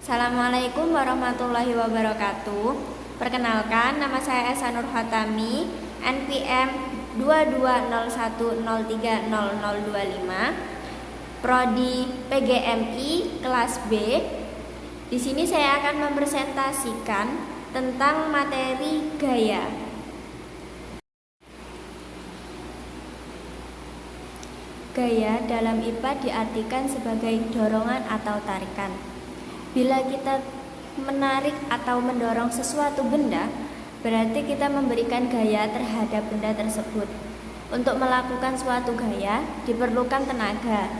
Assalamualaikum warahmatullahi wabarakatuh. Perkenalkan, nama saya Esa Nur Hatami, NPM 2201030025, Prodi PGMI kelas B. Di sini saya akan mempresentasikan tentang materi gaya. Gaya dalam IPA diartikan sebagai dorongan atau tarikan. Bila kita menarik atau mendorong sesuatu benda, berarti kita memberikan gaya terhadap benda tersebut. Untuk melakukan suatu gaya, diperlukan tenaga.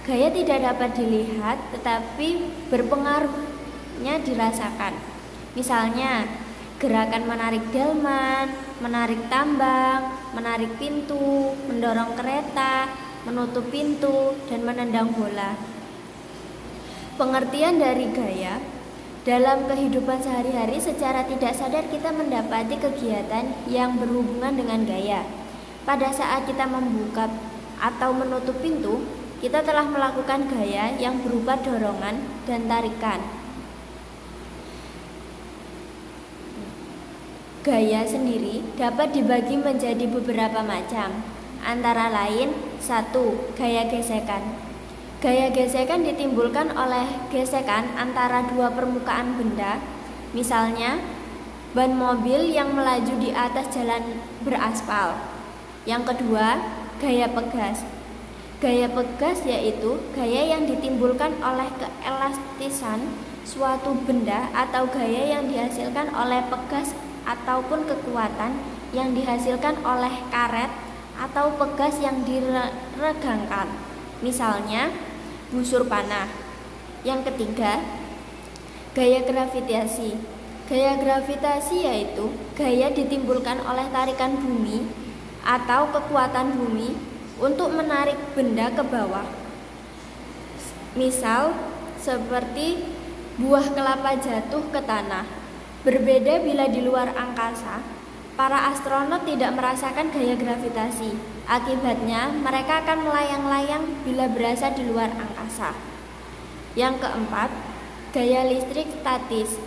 Gaya tidak dapat dilihat, tetapi berpengaruhnya dirasakan. Misalnya, gerakan menarik delman, menarik tambang, menarik pintu, mendorong kereta, menutup pintu, dan menendang bola. Pengertian dari gaya dalam kehidupan sehari-hari, secara tidak sadar kita mendapati kegiatan yang berhubungan dengan gaya. Pada saat kita membuka atau menutup pintu, kita telah melakukan gaya yang berupa dorongan dan tarikan. Gaya sendiri dapat dibagi menjadi beberapa macam, antara lain 1. Gaya gesekan. Gaya gesekan ditimbulkan oleh gesekan antara dua permukaan benda, misalnya ban mobil yang melaju di atas jalan beraspal. Yang kedua, gaya pegas. Gaya pegas yaitu gaya yang ditimbulkan oleh keelastisan suatu benda atau gaya yang dihasilkan oleh pegas ataupun kekuatan yang dihasilkan oleh karet atau pegas yang diregangkan. Misalnya, busur panah. Yang ketiga, gaya gravitasi. Gaya gravitasi yaitu gaya ditimbulkan oleh tarikan bumi atau kekuatan bumi untuk menarik benda ke bawah. Misal, seperti buah kelapa jatuh ke tanah. Berbeda bila di luar angkasa, para astronot tidak merasakan gaya gravitasi. Akibatnya, mereka akan melayang-layang bila berada di luar angkasa. Yang keempat, gaya listrik statis.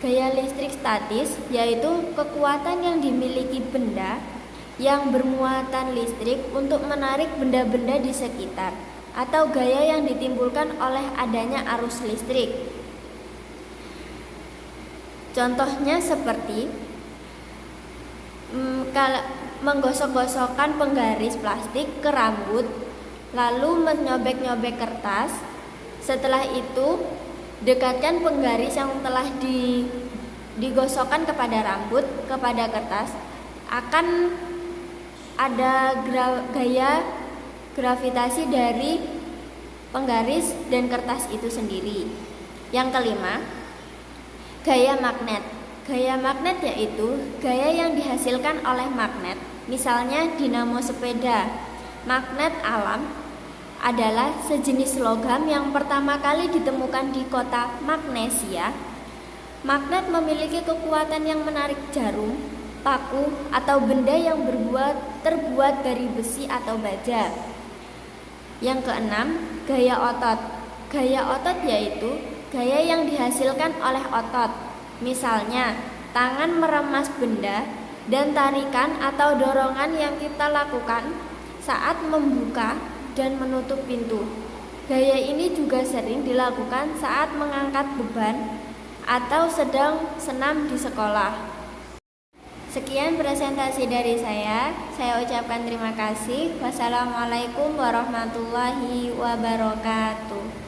Gaya listrik statis yaitu kekuatan yang dimiliki benda yang bermuatan listrik untuk menarik benda-benda di sekitar, atau gaya yang ditimbulkan oleh adanya arus listrik. Contohnya seperti menggosok-gosokkan penggaris plastik ke rambut, lalu menyobek-nyobek kertas. Setelah itu, dekatkan penggaris yang telah digosokkan kepada rambut, kepada kertas, akan ada gaya gravitasi dari penggaris dan kertas itu sendiri. Yang kelima, gaya magnet. Gaya magnet yaitu gaya yang dihasilkan oleh magnet, misalnya dinamo sepeda. Magnet alam adalah sejenis logam yang pertama kali ditemukan di kota Magnesia. Magnet memiliki kekuatan yang menarik jarum, paku, atau benda yang terbuat dari besi atau baja. Yang keenam, gaya otot. Gaya otot yaitu gaya yang dihasilkan oleh otot. Misalnya, tangan meremas benda dan tarikan atau dorongan yang kita lakukan saat membuka dan menutup pintu. Gaya ini juga sering dilakukan saat mengangkat beban atau sedang senam di sekolah. Sekian presentasi dari saya ucapkan terima kasih. Wassalamualaikum warahmatullahi wabarakatuh.